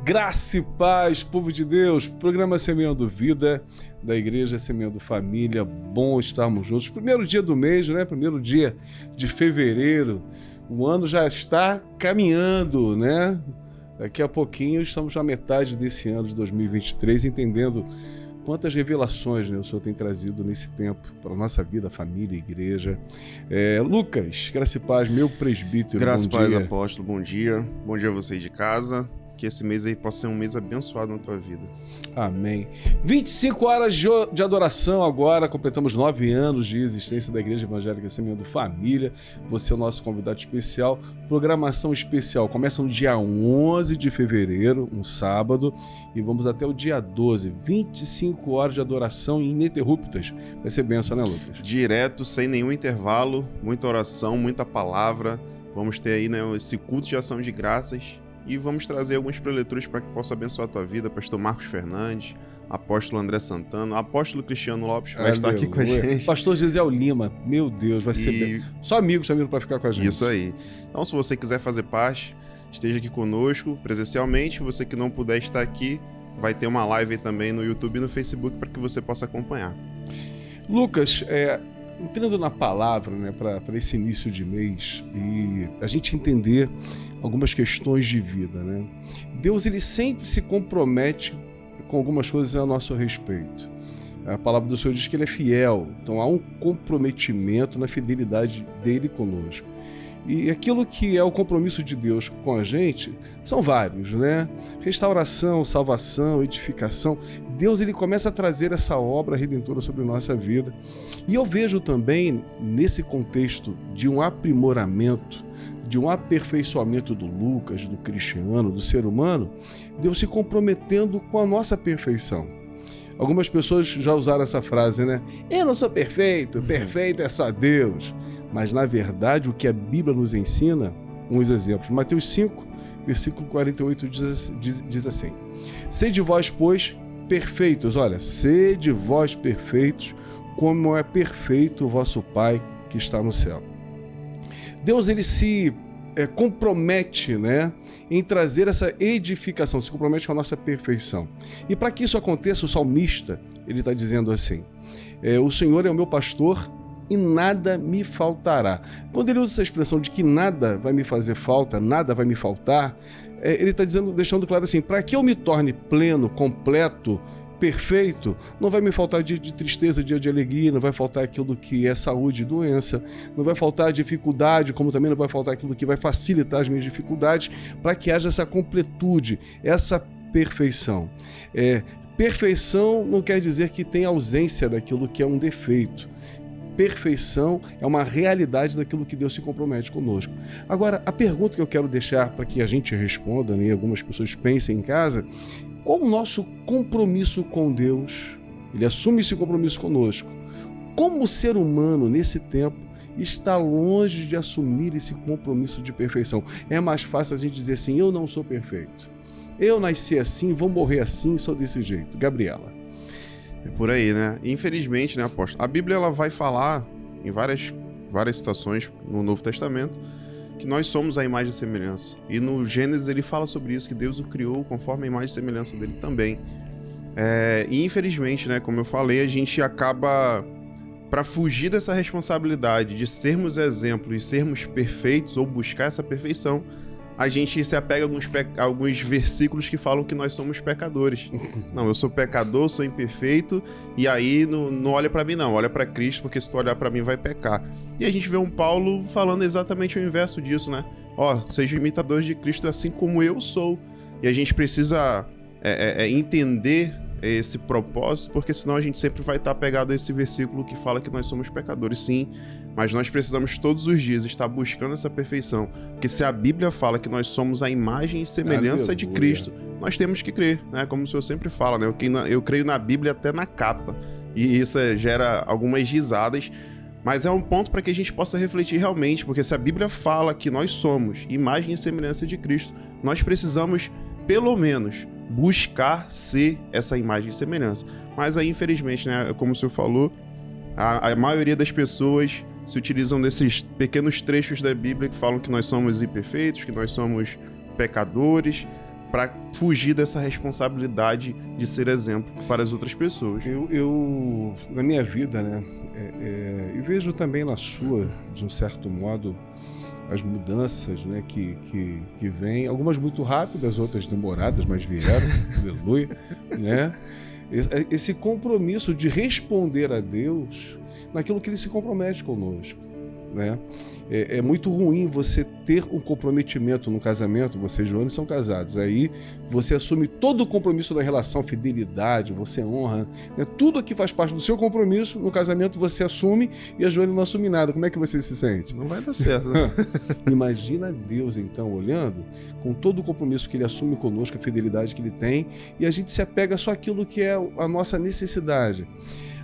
Graça e paz, povo de Deus, programa Semeando Vida, da Igreja Semeando Família, bom estarmos juntos. Primeiro dia do mês, né? Primeiro dia de fevereiro, o ano já está caminhando, né? Daqui a pouquinho estamos na metade desse ano de 2023, entendendo quantas revelações, né, o Senhor tem trazido nesse tempo para a nossa vida, família, igreja. Lucas, graça e paz, meu presbítero, graça e bom paz, dia. apóstolo, bom dia. Bom dia a vocês de casa. Que esse mês aí possa ser um mês abençoado na tua vida. Amém. 25 horas de adoração agora, completamos 9 anos de existência da Igreja Evangélica Semeando Família. Você é o nosso convidado especial. Programação especial começa no dia 11 de fevereiro, um sábado, e vamos até o dia 12. 25 horas de adoração ininterruptas. Vai ser bênção, né, Lucas? Direto, sem nenhum intervalo, muita oração, muita palavra. Vamos ter aí, né, esse culto de ação de graças. E vamos trazer alguns preletores para que possa abençoar a tua vida. Pastor Marcos Fernandes, apóstolo André Santana, apóstolo Cristiano Lopes vai estar aqui com a gente. Pastor Gisele Lima, meu Deus, vai ser só amigos para ficar com a gente. Isso aí. Então, se você quiser fazer parte, esteja aqui conosco presencialmente. Você que não puder estar aqui, vai ter uma live aí também no YouTube e no Facebook para que você possa acompanhar. Lucas, entrando na palavra, né, para esse início de mês e a gente entender algumas questões de vida, né? Deus, ele sempre se compromete com algumas coisas a nosso respeito. A palavra do Senhor diz que ele é fiel, então há um comprometimento na fidelidade dele conosco. E aquilo que é o compromisso de Deus com a gente são vários, né? Restauração, salvação, edificação. Deus, ele começa a trazer essa obra redentora sobre a nossa vida. E eu vejo também, nesse contexto de um aprimoramento, de um aperfeiçoamento do Lucas, do Cristiano, do ser humano, Deus se comprometendo com a nossa perfeição. Algumas pessoas já usaram essa frase, né? Eu não sou perfeito, perfeito é só Deus. Mas, na verdade, o que a Bíblia nos ensina, uns exemplos. Mateus 5, versículo 48 diz assim: Sede vós, pois, perfeitos. Olha, sede vós perfeitos, como é perfeito o vosso Pai que está no céu. Deus, ele se compromete, né, em trazer essa edificação, se compromete com a nossa perfeição. E para que isso aconteça, o salmista, ele está dizendo assim: o Senhor é o meu pastor e nada me faltará. Quando ele usa essa expressão de que nada vai me fazer falta, nada vai me faltar, ele está deixando claro assim: para que eu me torne pleno, completo, perfeito, não vai me faltar dia de tristeza, dia de alegria, não vai faltar aquilo que é saúde e doença, não vai faltar dificuldade, como também não vai faltar aquilo que vai facilitar as minhas dificuldades, para que haja essa completude, essa perfeição. Perfeição não quer dizer que tem ausência daquilo que é um defeito. Perfeição é uma realidade daquilo que Deus se compromete conosco. Agora, a pergunta que eu quero deixar para que a gente responda, né, e algumas pessoas pensem em casa: qual o nosso compromisso com Deus? Ele assume esse compromisso conosco. Como ser humano, nesse tempo, está longe de assumir esse compromisso de perfeição. É mais fácil a gente dizer assim: eu não sou perfeito. Eu nasci assim, vou morrer assim, sou desse jeito. Gabriela. É por aí, né? Infelizmente, né, apóstolo? A Bíblia, ela vai falar em várias citações no Novo Testamento que nós somos a imagem e semelhança. E no Gênesis ele fala sobre isso, que Deus o criou conforme a imagem e semelhança dele também. E infelizmente, né, como eu falei, a gente acaba, para fugir dessa responsabilidade de sermos exemplo e sermos perfeitos ou buscar essa perfeição, a gente se apega a alguns versículos que falam que nós somos pecadores. Não, eu sou pecador, sou imperfeito, e aí não olha pra mim não, olha pra Cristo, porque se tu olhar pra mim vai pecar. E a gente vê um Paulo falando exatamente o inverso disso, né? Sejam imitadores de Cristo assim como eu sou. E a gente precisa entender esse propósito, porque senão a gente sempre vai estar apegado a esse versículo que fala que nós somos pecadores, sim, mas nós precisamos todos os dias estar buscando essa perfeição, porque se a Bíblia fala que nós somos a imagem e semelhança de Cristo, nós temos que crer, né? Como o senhor sempre fala, né? Eu creio na Bíblia até na capa, e isso gera algumas risadas, mas é um ponto para que a gente possa refletir realmente, porque se a Bíblia fala que nós somos imagem e semelhança de Cristo, nós precisamos, pelo menos, buscar ser essa imagem e semelhança. Mas aí, infelizmente, né, como o senhor falou, a maioria das pessoas se utilizam desses pequenos trechos da Bíblia que falam que nós somos imperfeitos, que nós somos pecadores, para fugir dessa responsabilidade de ser exemplo para as outras pessoas. Eu na minha vida, né, e vejo também na sua, de um certo modo, as mudanças, né, que vêm, algumas muito rápidas, outras demoradas, mas vieram, aleluia, né? Esse compromisso de responder a Deus naquilo que Ele se compromete conosco, né? É muito ruim você ter um comprometimento no casamento, você e Joane são casados, aí você assume todo o compromisso da relação, fidelidade, você honra, né? Tudo que faz parte do seu compromisso, no casamento você assume e a Joane não assume nada. Como é que você se sente? Não vai dar certo, né? Imagina Deus, então, olhando, com todo o compromisso que Ele assume conosco, a fidelidade que Ele tem, e a gente se apega só àquilo que é a nossa necessidade.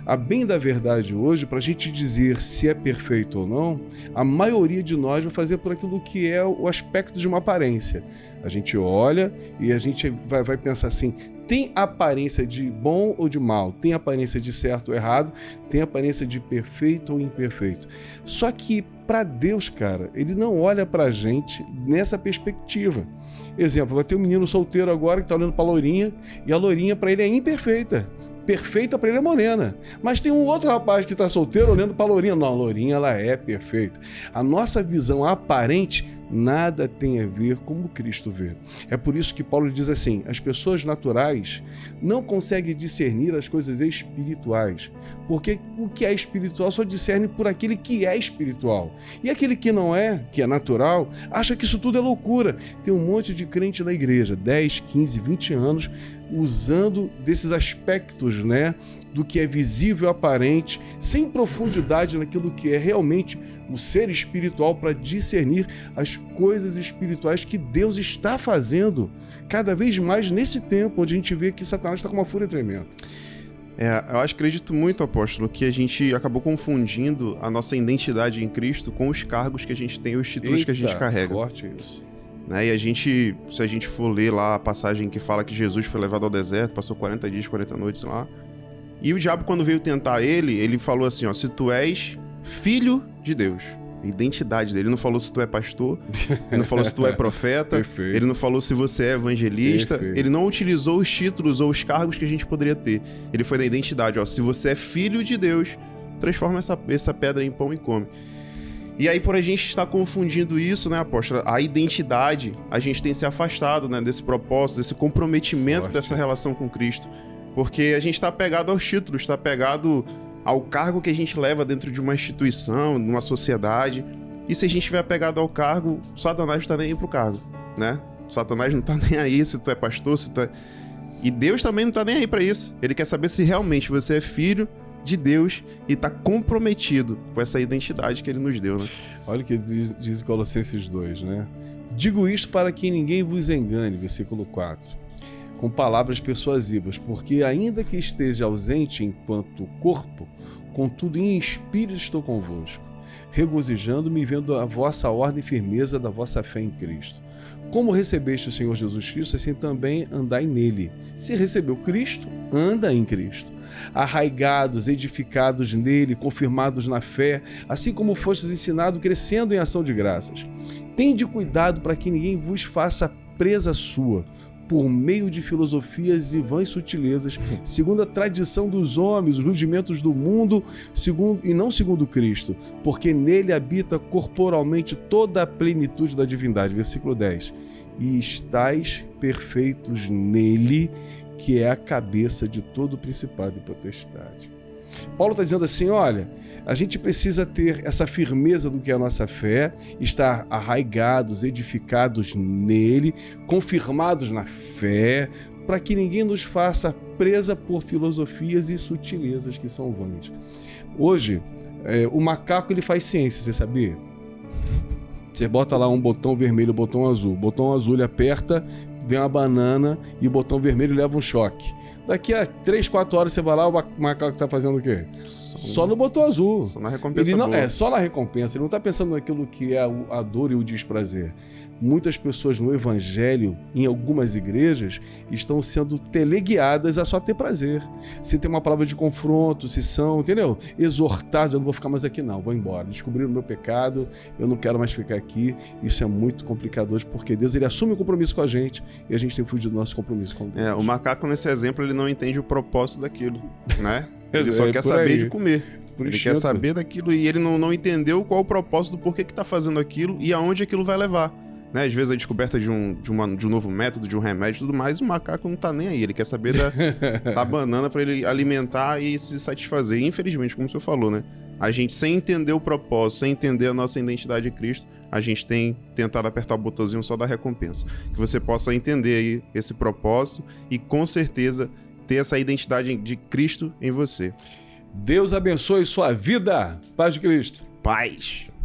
A bem da verdade hoje, para a gente dizer se é perfeito ou não, a maioria de nós vai fazer por aquilo que é o aspecto de uma aparência. A gente olha e a gente vai pensar assim, tem aparência de bom ou de mal, tem aparência de certo ou errado, tem aparência de perfeito ou imperfeito. Só que para Deus, cara, Ele não olha para a gente nessa perspectiva. Exemplo, vai ter um menino solteiro agora que está olhando para a loirinha e a loirinha para ele é imperfeita. Perfeita para ele é morena. Mas tem um outro rapaz que está solteiro olhando para a lourinha. Não, a lourinha ela é perfeita. A nossa visão aparente nada tem a ver como Cristo vê. É por isso que Paulo diz assim, as pessoas naturais não conseguem discernir as coisas espirituais, porque o que é espiritual só discerne por aquele que é espiritual. E aquele que não é, que é natural, acha que isso tudo é loucura. Tem um monte de crente na igreja, 10, 15, 20 anos, usando desses aspectos, né, do que é visível e aparente, sem profundidade naquilo que é realmente o ser espiritual para discernir as coisas espirituais que Deus está fazendo cada vez mais nesse tempo onde a gente vê que Satanás está com uma fúria tremenda. Eu acredito muito, apóstolo, que a gente acabou confundindo a nossa identidade em Cristo com os cargos que a gente tem, os títulos que a gente carrega. Forte isso. Né? E se a gente for ler lá a passagem que fala que Jesus foi levado ao deserto, passou 40 dias, 40 noites lá, e o diabo, quando veio tentar ele falou assim, ó, se tu és filho de Deus, a identidade dele. Ele não falou se tu é pastor, ele não falou se tu é profeta, Perfeito. Ele não falou se você é evangelista, Perfeito. Ele não utilizou os títulos ou os cargos que a gente poderia ter. Ele foi da identidade, ó, se você é filho de Deus, transforma essa pedra em pão e come. E aí, por a gente estar confundindo isso, né, apóstolo, a identidade, a gente tem se afastado, né, desse propósito, desse comprometimento, Forte. dessa relação com Cristo. Porque a gente está apegado aos títulos, está apegado ao cargo que a gente leva dentro de uma instituição, numa sociedade. E se a gente estiver apegado ao cargo, Satanás não está nem aí pro cargo, né? Satanás não está nem aí se tu é pastor, se tu é... E Deus também não está nem aí para isso. Ele quer saber se realmente você é filho de Deus e está comprometido com essa identidade que Ele nos deu, né? Olha o que diz em Colossenses 2, né? Digo isto para que ninguém vos engane, versículo 4. Com palavras persuasivas, porque ainda que esteja ausente enquanto corpo, contudo em espírito estou convosco, regozijando-me vendo a vossa ordem e firmeza da vossa fé em Cristo. Como recebeste o Senhor Jesus Cristo, assim também andai nele. Se recebeu Cristo, anda em Cristo. Arraigados, edificados nele, confirmados na fé, assim como fostes ensinados, crescendo em ação de graças. Tende cuidado para que ninguém vos faça presa sua, por meio de filosofias e vãs sutilezas, segundo a tradição dos homens, os rudimentos do mundo, e não segundo Cristo, porque nele habita corporalmente toda a plenitude da divindade. Versículo 10. E estais perfeitos nele, que é a cabeça de todo principado e potestade. Paulo está dizendo assim, olha, a gente precisa ter essa firmeza do que é a nossa fé, estar arraigados, edificados nele, confirmados na fé, para que ninguém nos faça presa por filosofias e sutilezas que são vãs. Hoje, o macaco ele faz ciência, você sabia? Você bota lá um botão vermelho, botão azul ele aperta, vem uma banana e o botão vermelho leva um choque. Daqui a 3, 4 horas você vai lá, o macaco está fazendo o quê? Só no botão azul. Só na recompensa Ele não, boa. só na recompensa. Ele não está pensando naquilo que é a dor e o desprazer. Muitas pessoas no evangelho, em algumas igrejas, estão sendo teleguiadas a só ter prazer. Se tem uma palavra de confronto, se são, entendeu? Exortados, eu não vou ficar mais aqui não, vou embora. Descobriram o meu pecado, eu não quero mais ficar aqui. Isso é muito complicado hoje, porque Deus ele assume o compromisso com a gente e a gente tem fugido do nosso compromisso com Deus. O macaco, nesse exemplo, ele não entende o propósito daquilo, né? Ele só quer por saber aí. de comer. Por Ele instinto. quer saber daquilo e ele não entendeu qual o propósito do porquê que tá fazendo aquilo e aonde aquilo vai levar. Né? Às vezes a descoberta de um novo método, de um remédio e tudo mais, o macaco não tá nem aí. Ele quer saber da banana para ele alimentar e se satisfazer. E, infelizmente, como o senhor falou, né? A gente, sem entender o propósito, sem entender a nossa identidade em Cristo, a gente tem tentado apertar o botãozinho só da recompensa. Que você possa entender aí esse propósito e, com certeza, ter essa identidade de Cristo em você. Deus abençoe sua vida. Paz de Cristo. Paz!